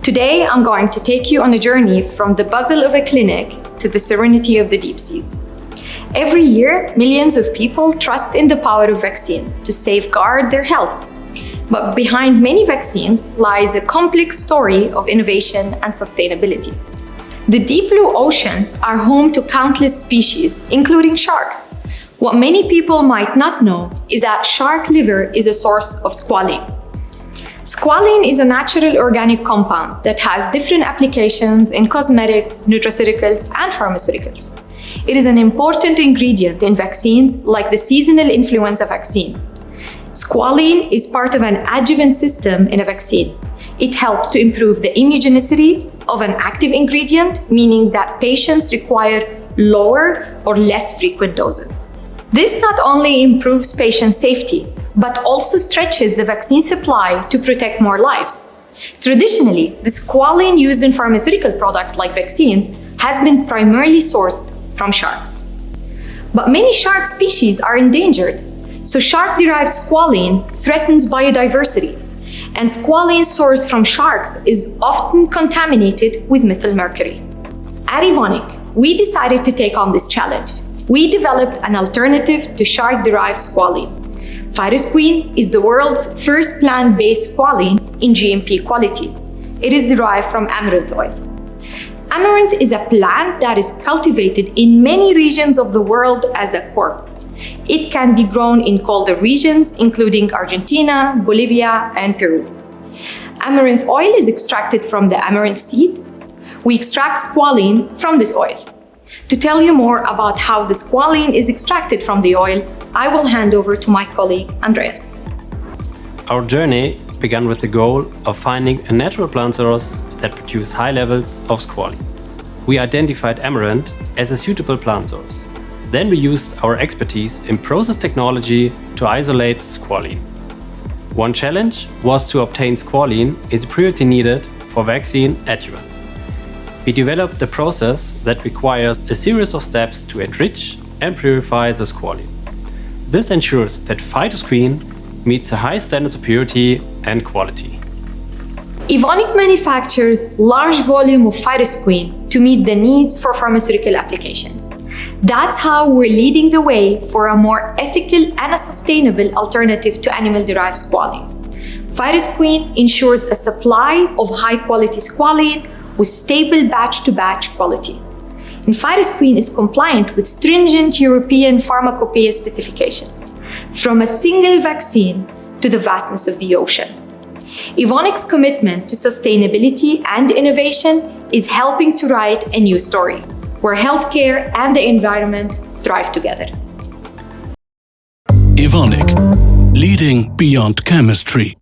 Today, I'm going to take you on a journey from the bustle of a clinic to the serenity of the deep seas. Every year, millions of people trust in the power of vaccines to safeguard their health. But behind many vaccines lies a complex story of innovation and sustainability. The deep blue oceans are home to countless species, including sharks. What many people might not know is that shark liver is a source of squalene. Squalene is a natural organic compound that has different applications in cosmetics, nutraceuticals, and pharmaceuticals. It is an important ingredient in vaccines like the seasonal influenza vaccine. Squalene is part of an adjuvant system in a vaccine. It helps to improve the immunogenicity of an active ingredient, meaning that patients require lower or less frequent doses. This not only improves patient safety, but also stretches the vaccine supply to protect more lives. Traditionally, the squalene used in pharmaceutical products like vaccines has been primarily sourced from sharks. But many shark species are endangered, so shark-derived squalene threatens biodiversity, and squalene sourced from sharks is often contaminated with methyl mercury. At Evonik, we decided to take on this challenge. We developed an alternative to shark-derived squalene. PhytoSquene is the world's first plant-based squalene in GMP quality. It is derived from amaranth oil. Amaranth is a plant that is cultivated in many regions of the world as a crop. It can be grown in colder regions, including Argentina, Bolivia, and Peru. Amaranth oil is extracted from the amaranth seed. We extract squalene from this oil. To tell you more about how the squalene is extracted from the oil, I will hand over to my colleague, Andreas. Our journey began with the goal of finding a natural plant source that produces high levels of squalene. We identified amaranth as a suitable plant source. Then we used our expertise in process technology to isolate squalene. One challenge was to obtain squalene is a purity needed for vaccine adjuvants. We developed a process that requires a series of steps to enrich and purify the squalene. This ensures that PhytoSquene meets a high standards of purity and quality. Evonik manufactures large volume of PhytoSquene to meet the needs for pharmaceutical applications. That's how we're leading the way for a more ethical and a sustainable alternative to animal-derived squalene. PhytoSquene ensures a supply of high-quality squalene with stable batch-to-batch quality. And PhytoSquene is compliant with stringent European pharmacopoeia specifications, from a single vaccine to the vastness of the ocean. Evonik's commitment to sustainability and innovation is helping to write a new story, where healthcare and the environment thrive together. Evonik, leading beyond chemistry.